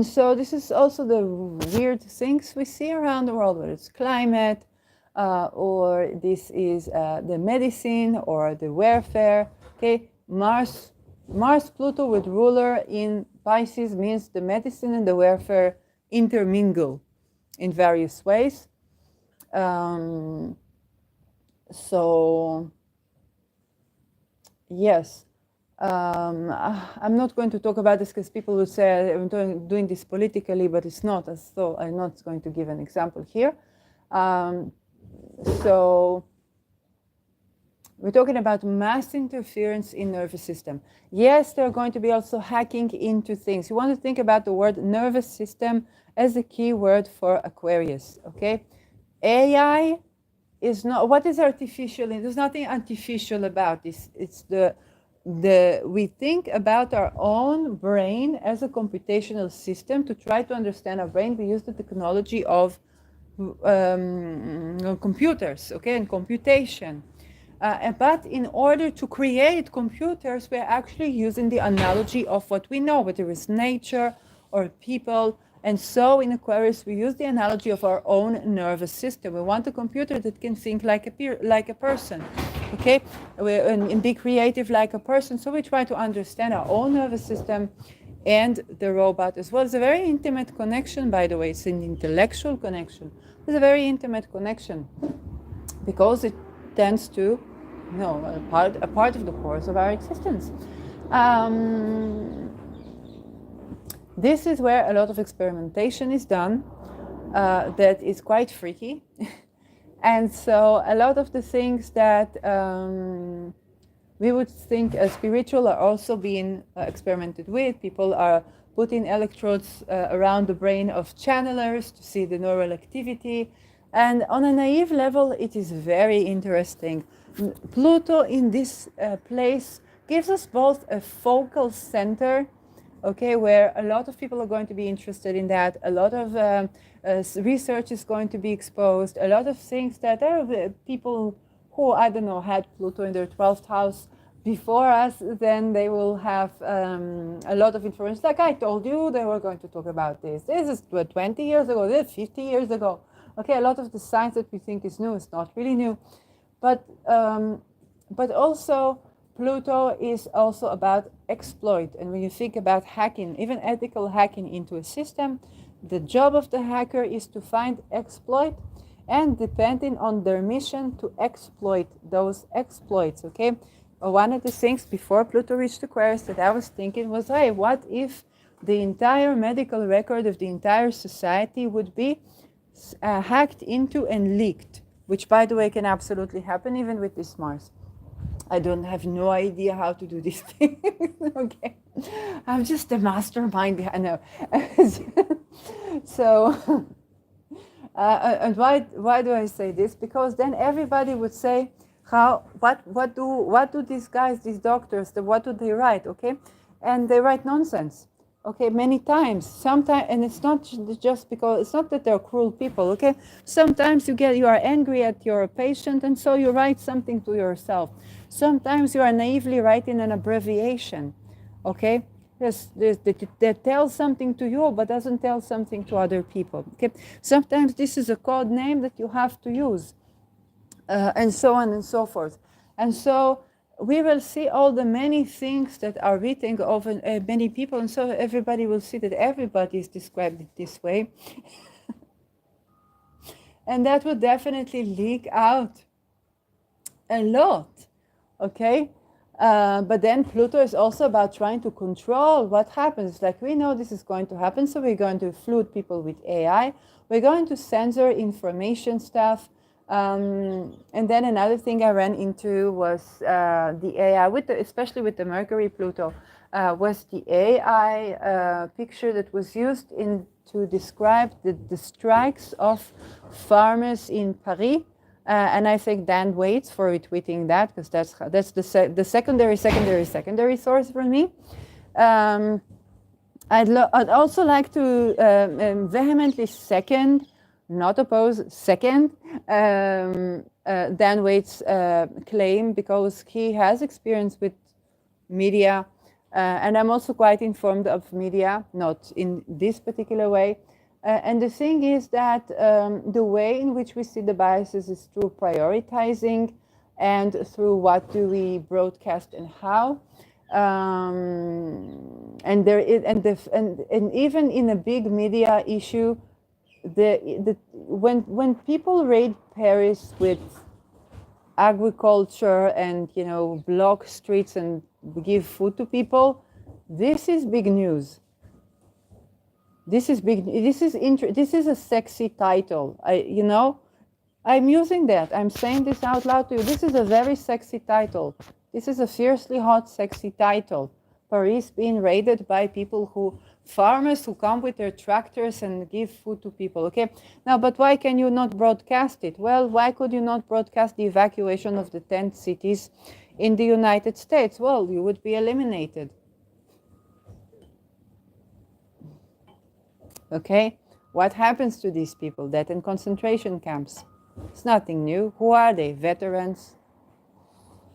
so this is also the weird things we see around the world, whether it's climate, or this is the medicine or the warfare. Okay, Mars, Pluto with ruler in Pisces means the medicine and the warfare intermingle in various ways. So yes, I'm not going to talk about this because people will say I'm doing this politically, but it's not. So I'm not going to give an example here. So we're talking about mass interference in nervous system. Yes, they're going to be also hacking into things. You want to think about the word nervous system as a key word for Aquarius, okay? AI is not, what is artificial? There's nothing artificial about this. It's we think about our own brain as a computational system to try to understand our brain. We use the technology of computers, okay, and computation. But in order to create computers, we're actually using the analogy of what we know, whether it's nature or people. And so in Aquarius, we use the analogy of our own nervous system. We want a computer that can think like a person, okay, and be creative like a person. So we try to understand our own nervous system and the robot as well. It's a very intimate connection, by the way. It's an intellectual connection. It's a very intimate connection because it tends to, a part of the course of our existence. This is where a lot of experimentation is done that is quite freaky. And so a lot of the things that we would think spiritual are also being experimented with. People are putting electrodes around the brain of channelers to see the neural activity. And on a naive level, it is very interesting. Pluto in this place gives us both a focal center, okay, where a lot of people are going to be interested in that. A lot of research is going to be exposed. A lot of things that people who, I don't know, had Pluto in their 12th house before us, then they will have a lot of information. Like I told you, they were going to talk about this. This is 20 years ago, this is 50 years ago. Okay, a lot of the science that we think is new is not really new. But also, Pluto is also about exploit. And when you think about hacking, even ethical hacking into a system, the job of the hacker is to find exploit and depending on their mission to exploit those exploits, okay? One of the things before Pluto reached Aquarius that I was thinking was, hey, what if the entire medical record of the entire society would be hacked into and leaked, which, by the way, can absolutely happen even with this Mars. I have no idea how to do these things. Okay, I'm just a mastermind behind. No. So, and why do I say this? Because then everybody would say, What do these guys, these doctors, what do they write? Okay, and they write nonsense. Okay, many times. Sometimes, and it's not just because it's not that they're cruel people. Okay, sometimes you are angry at your patient, and so you write something to yourself. Sometimes you are naively writing an abbreviation. Okay, yes, that tells something to you but doesn't tell something to other people. Okay, sometimes this is a code name that you have to use, and so on and so forth. And so we will see all the many things that are written of many people, and so everybody will see that everybody is described it this way. And that will definitely leak out a lot, okay? But then Pluto is also about trying to control what happens. Like, we know this is going to happen, so we're going to flood people with AI. We're going to censor information stuff. And then another thing I ran into was the AI, especially with the Mercury Pluto, was the AI picture that was used to describe the strikes of farmers in Paris. And I thank Dan Waits for retweeting that, because that's the secondary source for me. I'd also like to vehemently second, not oppose, second Dan Waits' claim, because he has experience with media, and I'm also quite informed of media, not in this particular way. And the thing is that the way in which we see the biases is through prioritizing and through what do we broadcast and how. And even in a big media issue, when people raid Paris with agriculture and block streets and give food to people, this is big news. This is big. This is a sexy title. I'm using that. I'm saying this out loud to you. This is a very sexy title. This is a fiercely hot, sexy title. Paris being raided by farmers who come with their tractors and give food to people. Okay. Now, but why can you not broadcast it? Well, why could you not broadcast the evacuation of the 10 cities in the United States? Well, you would be eliminated. Okay, what happens to these people? Death in concentration camps. It's nothing new. Who are they? Veterans?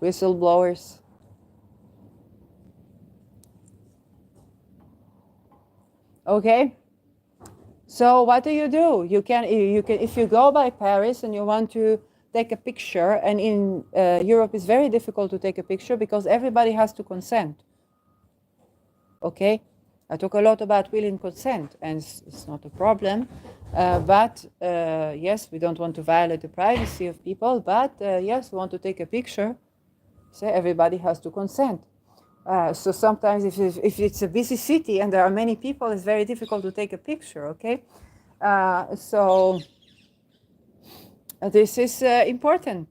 Whistleblowers? Okay, so what do? You can if you go by Paris and you want to take a picture, and in Europe it's very difficult to take a picture because everybody has to consent. Okay. I talk a lot about will and consent, and it's not a problem. But yes, we don't want to violate the privacy of people, but yes, we want to take a picture, so everybody has to consent. So sometimes if it's a busy city and there are many people, it's very difficult to take a picture, okay? So this is important,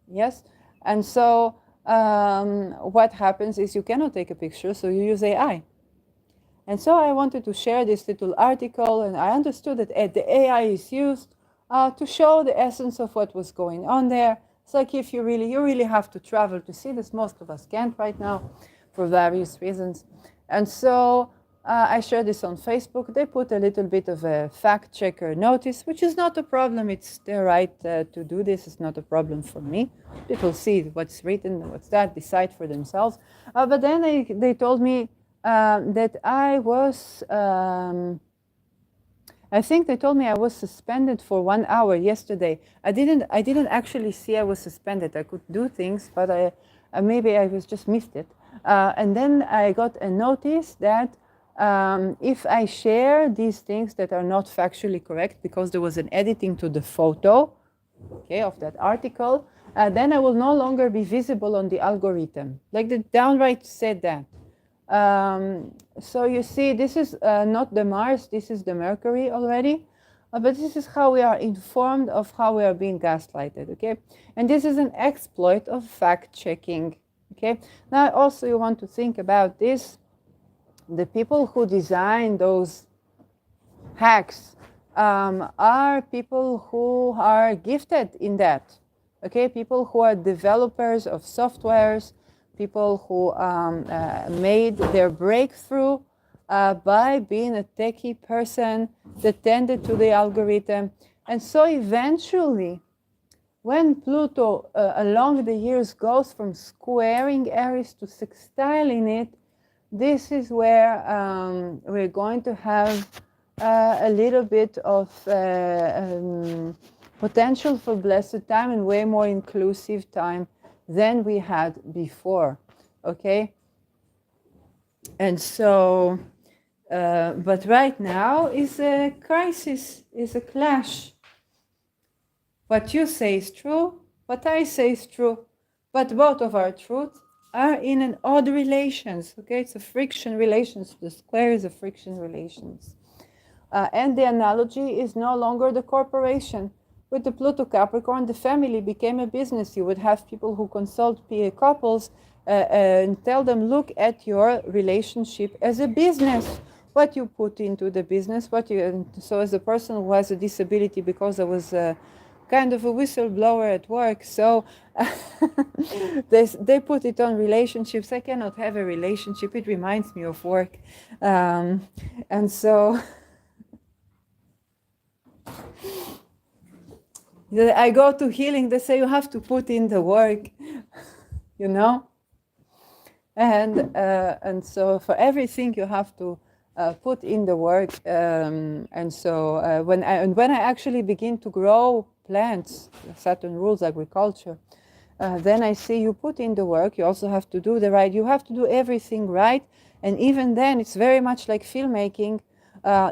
yes? And so what happens is you cannot take a picture, so you use AI. And so I wanted to share this little article, and I understood that the AI is used to show the essence of what was going on there. It's like if you really have to travel to see this. Most of us can't right now for various reasons. And so I shared this on Facebook. They put a little bit of a fact checker notice, which is not a problem. It's their right to do this. It's not a problem for me. People see what's written, what's that, decide for themselves. But then they told me that I was, I think they told me I was suspended for 1 hour yesterday. I didn't actually see I was suspended. I could do things, but maybe I just missed it. And then I got a notice that if I share these things that are not factually correct, because there was an editing to the photo, okay, of that article, then I will no longer be visible on the algorithm. Like, they downright said that. So you see, this is not the Mars, this is the Mercury already. But this is how we are informed of how we are being gaslighted, okay? And this is an exploit of fact-checking, okay? Now, also you want to think about this. The people who design those hacks are people who are gifted in that. Okay, people who are developers of softwares, people who made their breakthrough by being a techie person that tended to the algorithm. And so eventually, when Pluto along the years goes from squaring Aries to sextiling it, this is where we're going to have a little bit of potential for blessed time and way more inclusive time than we had before. Okay? And so, but right now is a crisis, is a clash. What you say is true, what I say is true, but both of our truths are in an odd relations. Okay, it's a friction relations. The square is a friction relations. And the analogy is no longer the corporation. With the Pluto Capricorn, the family became a business. You would have people who consult PA couples and tell them, look at your relationship as a business. What you put into the business, so as a person who has a disability, because I was kind of a whistleblower at work, so they put it on relationships. I cannot have a relationship, it reminds me of work. And so I go to healing, they say you have to put in the work, you know? And so for everything you have to put in the work. And so when I actually begin to grow plants, Saturn rules agriculture, then I see you put in the work, you also have to do you have to do everything right. And even then, it's very much like filmmaking.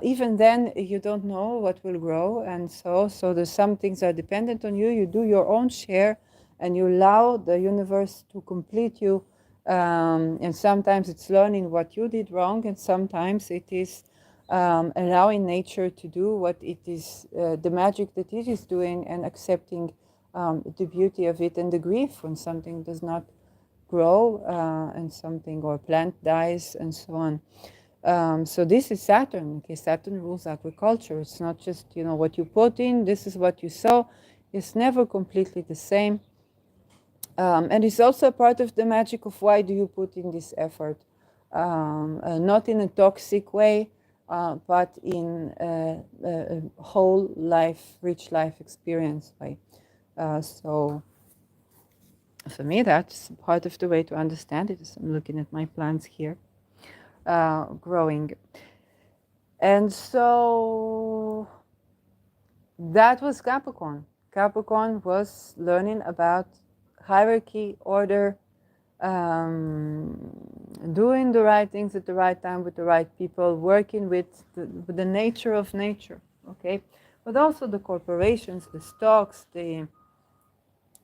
Even then, you don't know what will grow. And so there's some things are dependent on you. You do your own share and you allow the universe to complete you. And sometimes it's learning what you did wrong, and sometimes it is allowing nature to do what it is, the magic that it is doing, and accepting the beauty of it and the grief when something does not grow and something or plant dies and so on. So this is Saturn. Okay, Saturn rules agriculture. It's not just what you put in. This is what you sow. It's never completely the same. And it's also a part of the magic of why do you put in this effort, not in a toxic way, but in a whole life, rich life experience way. So for me, that's part of the way to understand it. As I'm looking at my plants here, growing. And so that was Capricorn. Capricorn was learning about hierarchy, order, doing the right things at the right time with the right people, working with the nature of nature, okay? But also the corporations, the stocks, the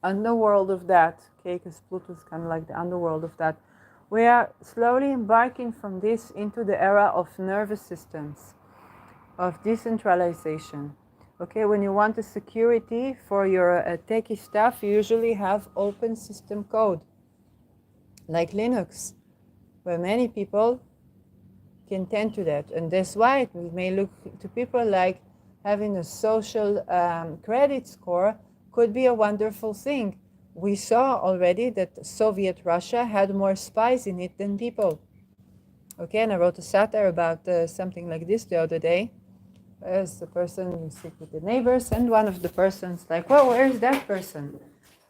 underworld of that, okay? Because Pluto is kind of like the underworld of that. We are slowly embarking from this into the era of nervous systems, of decentralization. Okay, when you want a security for your techie stuff, you usually have open system code, like Linux, where many people can tend to that. And that's why it may look to people like having a social credit score could be a wonderful thing. We saw already that Soviet Russia had more spies in it than people. Okay, and I wrote a satire about something like this the other day. As the person, you sit with the neighbors, and one of the persons like, well, where's that person?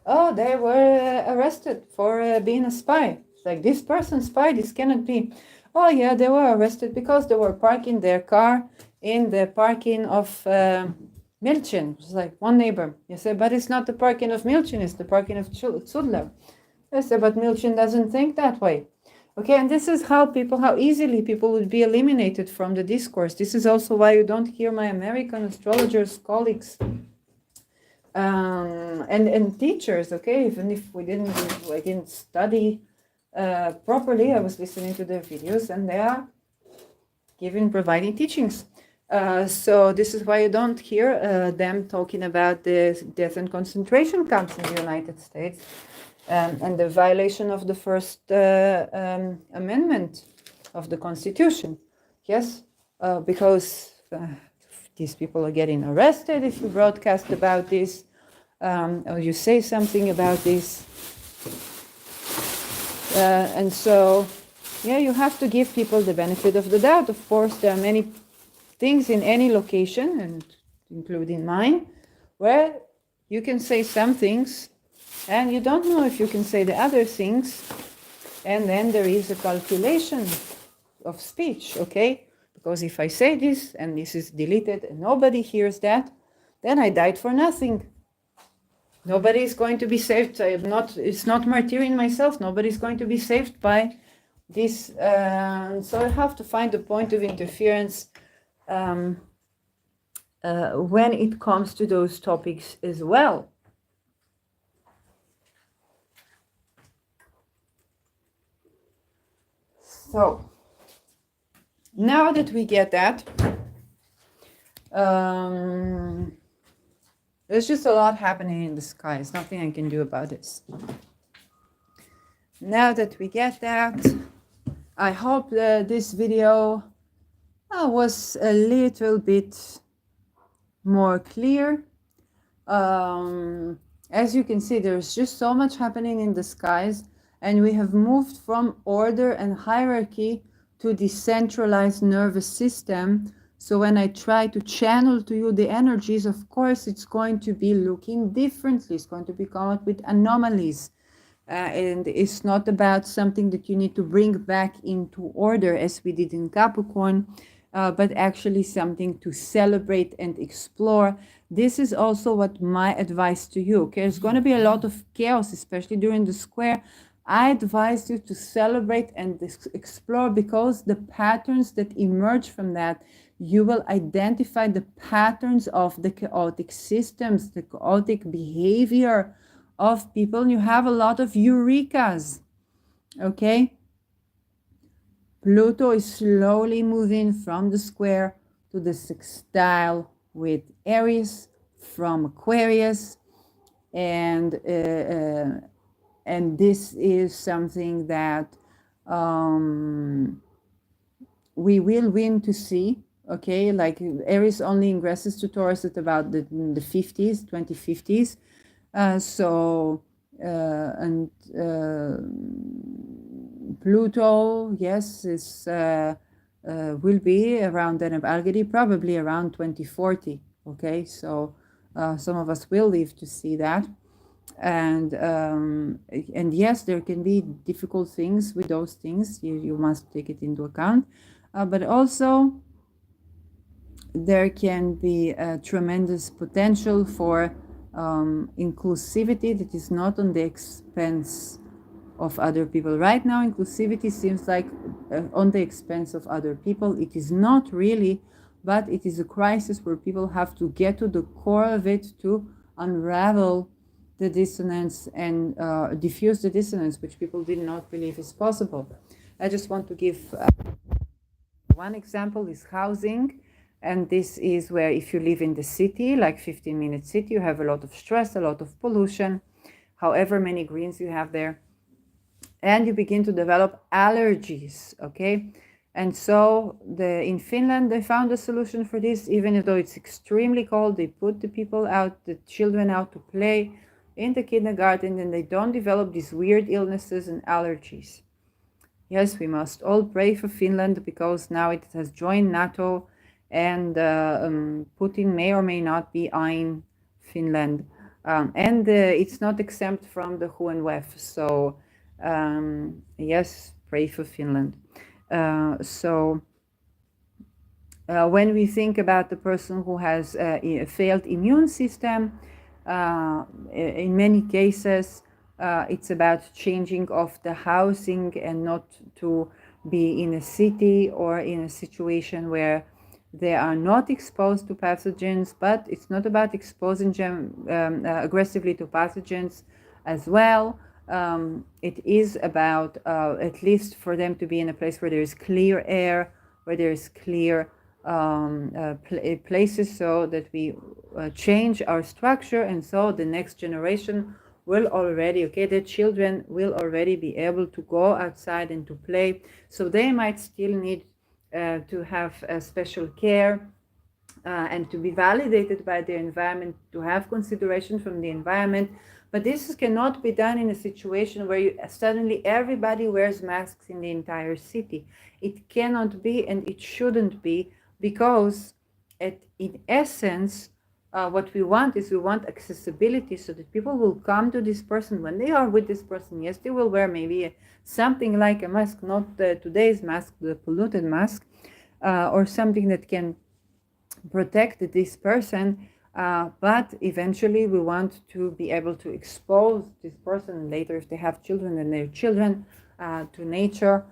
Oh, they were arrested for being a spy. It's like, this person spy, this cannot be. Oh yeah, they were arrested because they were parking their car in the parking of Milchin. It's like one neighbor. You say, but it's not the parking of Milchin, it's the parking of Zudler. I say, but Milchin doesn't think that way. Okay, and this is how easily people would be eliminated from the discourse. This is also why you don't hear my American astrologers, colleagues, and teachers. Okay, even if I didn't study properly, I was listening to their videos, and they are providing teachings. So this is why you don't hear them talking about the death and concentration camps in the United States. And the violation of the First Amendment of the Constitution. Yes, because these people are getting arrested if you broadcast about this. or you say something about this. And so, yeah, you have to give people the benefit of the doubt. Of course, there are many things in any location, and including mine, where you can say some things and you don't know if you can say the other things, and then there is a calculation of speech, okay? Because if I say this and this is deleted and nobody hears that, then I died for nothing. Nobody is going to be saved. It's not martyring myself. Nobody is going to be saved by this. So I have to find a point of interference when it comes to those topics as well. So now that we get that, there's just a lot happening in the sky. There's nothing I can do about this. Now that we get that, I hope that this video was a little bit more clear. As you can see, there's just so much happening in the skies, and we have moved from order and hierarchy to decentralized nervous system. So when I try to channel to you the energies, of course, it's going to be looking differently. It's going to be come up with anomalies. And it's not about something that you need to bring back into order as we did in Capricorn, but actually something to celebrate and explore. This is also what my advice to you. Okay, there's going to be a lot of chaos, especially during the square. I advise you to celebrate and explore, because the patterns that emerge from that, you will identify the patterns of the chaotic systems, the chaotic behavior of people. You have a lot of eurekas, okay? Pluto is slowly moving from the square to the sextile with Aries from Aquarius, and this is something that we will win to see. Okay, like Eris only ingresses to Taurus at about the 50s, 2050s. Pluto, yes, is will be around then of Algedy, probably around 2040. Okay, so some of us will live to see that, and yes, there can be difficult things with those things. You must take it into account, but also there can be a tremendous potential for inclusivity that is not on the expense of other people. Right now, inclusivity seems like on the expense of other people. It is not really, but it is a crisis where people have to get to the core of it to unravel the dissonance and diffuse the dissonance, which people did not believe is possible. I just want to give one example is housing. And this is where if you live in the city, like 15-minute city, you have a lot of stress, a lot of pollution, however many greens you have there. And you begin to develop allergies, okay? And so in Finland, they found a solution for this. Even though it's extremely cold, they put the people out, the children out to play in the kindergarten, and they don't develop these weird illnesses and allergies. Yes, we must all pray for Finland, because now it has joined NATO, and Putin may or may not be eyeing Finland. And it's not exempt from the WHO and WEF. So yes, pray for Finland. When we think about the person who has a failed immune system, in many cases, it's about changing of the housing and not to be in a city or in a situation where they are not exposed to pathogens, but it's not about exposing them aggressively to pathogens as well. It is about at least for them to be in a place where there is clear air, where there is clear places, so that we change our structure, and so the next generation will already, okay, the children will already be able to go outside and to play. So they might still need to have special care and to be validated by the environment, to have consideration from the environment. But this cannot be done in a situation where suddenly everybody wears masks in the entire city. It cannot be, and it shouldn't be, because in essence, what we want is we want accessibility, so that people will come to this person when they are with this person. Yes, they will wear maybe something like a mask, not today's mask, the polluted mask, or something that can protect this person, but eventually we want to be able to expose this person later, if they have children and their children, to nature,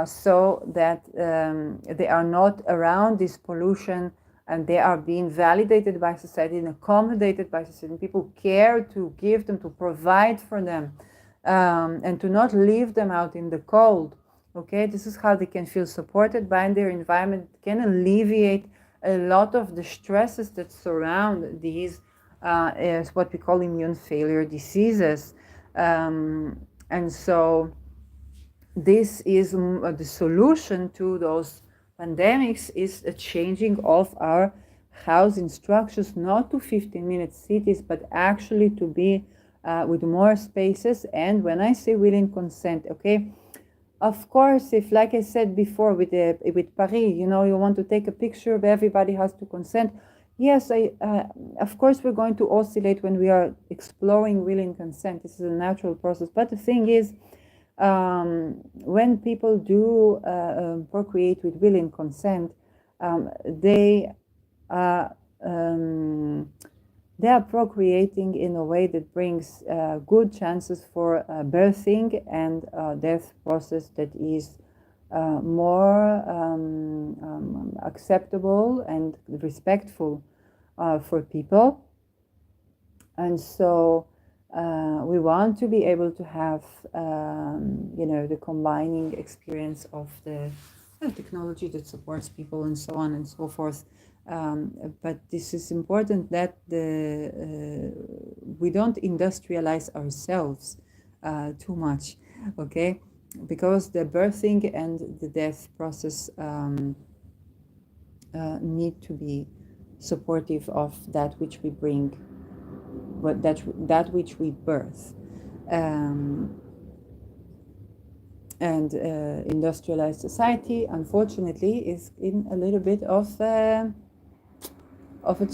so that they are not around this pollution, and they are being validated by society and accommodated by society. People care to give them, to provide for them, and to not leave them out in the cold. Okay, this is how they can feel supported by their environment, can alleviate a lot of the stresses that surround these is what we call immune failure diseases. And so this is the solution to those pandemics, is a changing of our housing structures, not to 15-minute cities, but actually to be with more spaces. And when I say willing consent, okay, of course, if, like I said before, with Paris, you want to take a picture, but everybody has to consent. Yes, of course, we're going to oscillate when we are exploring willing consent. This is a natural process. But the thing is, when people do procreate with willing consent, they are procreating in a way that brings good chances for birthing and death process that is more acceptable and respectful for people. And so we want to be able to have, the combining experience of the technology that supports people and so on and so forth. But this is important that we don't industrialize ourselves too much, okay? Because the birthing and the death process need to be supportive of that which we bring, but that which we birth. And industrialized society, unfortunately, is in a little bit of a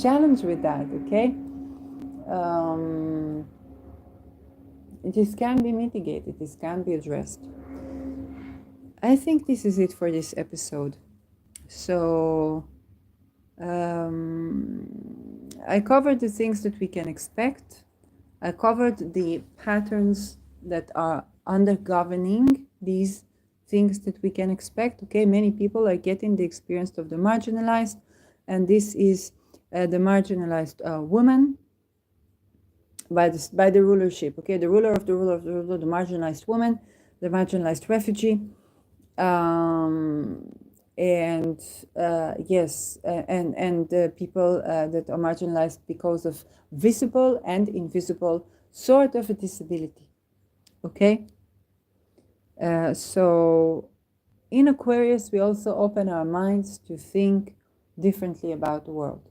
challenge with that, okay? This can be mitigated, this can be addressed. I think this is it for this episode. So I covered the things that we can expect. I covered the patterns that are undergoverning these things that we can expect. Okay, many people are getting the experience of the marginalized, and this is the marginalized woman by the rulership. Okay, the ruler of the ruler of the ruler, the marginalized woman, the marginalized refugee, and people that are marginalized because of visible and invisible sort of a disability. Okay, so in Aquarius we also open our minds to think differently about the world.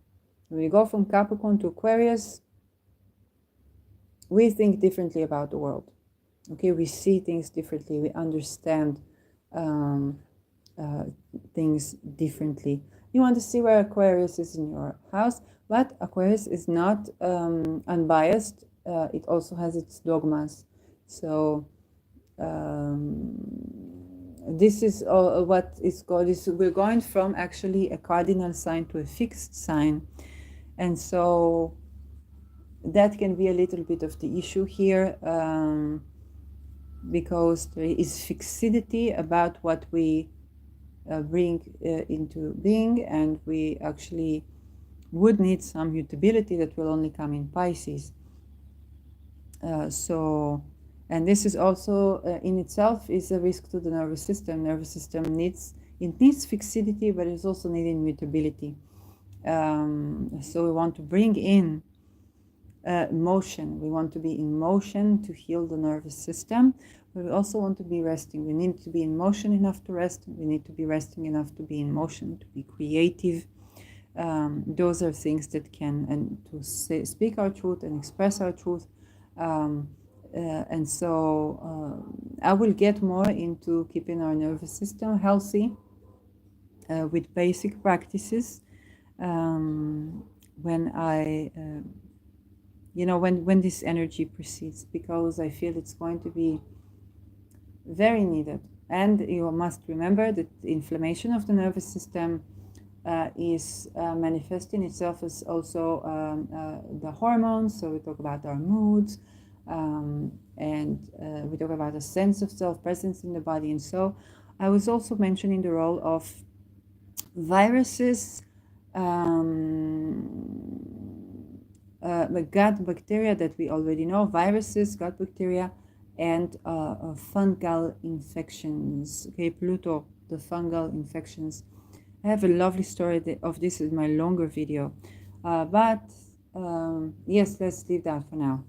When we go from Capricorn to Aquarius, we think differently about the world. Okay, we see things differently, we understand things differently. You want to see where Aquarius is in your house, but Aquarius is not unbiased. It also has its dogmas. So this is what is called, we're going from actually a cardinal sign to a fixed sign. And so that can be a little bit of the issue here, because there is fixity about what we bring into being, and we actually would need some mutability that will only come in Pisces. And this is also in itself is a risk to the nervous system. Nervous system needs fixity, but it's also needing mutability. So we want to bring in motion. We want to be in motion to heal the nervous system, but we also want to be resting. We need to be in motion enough to rest. We need to be resting enough to be in motion, to be creative, Those are things that can, and to speak our truth and express our truth. And so I will get more into keeping our nervous system healthy with basic practices when I, when this energy proceeds, because I feel it's going to be very needed. And you must remember that the inflammation of the nervous system is manifesting itself as also the hormones. So we talk about our moods, and we talk about a sense of self-presence in the body. And so I was also mentioning the role of viruses, the gut bacteria that we already know, viruses, gut bacteria, and fungal infections. Okay, Pluto, the fungal infections. I have a lovely story of this in my longer video, but yes, let's leave that for now.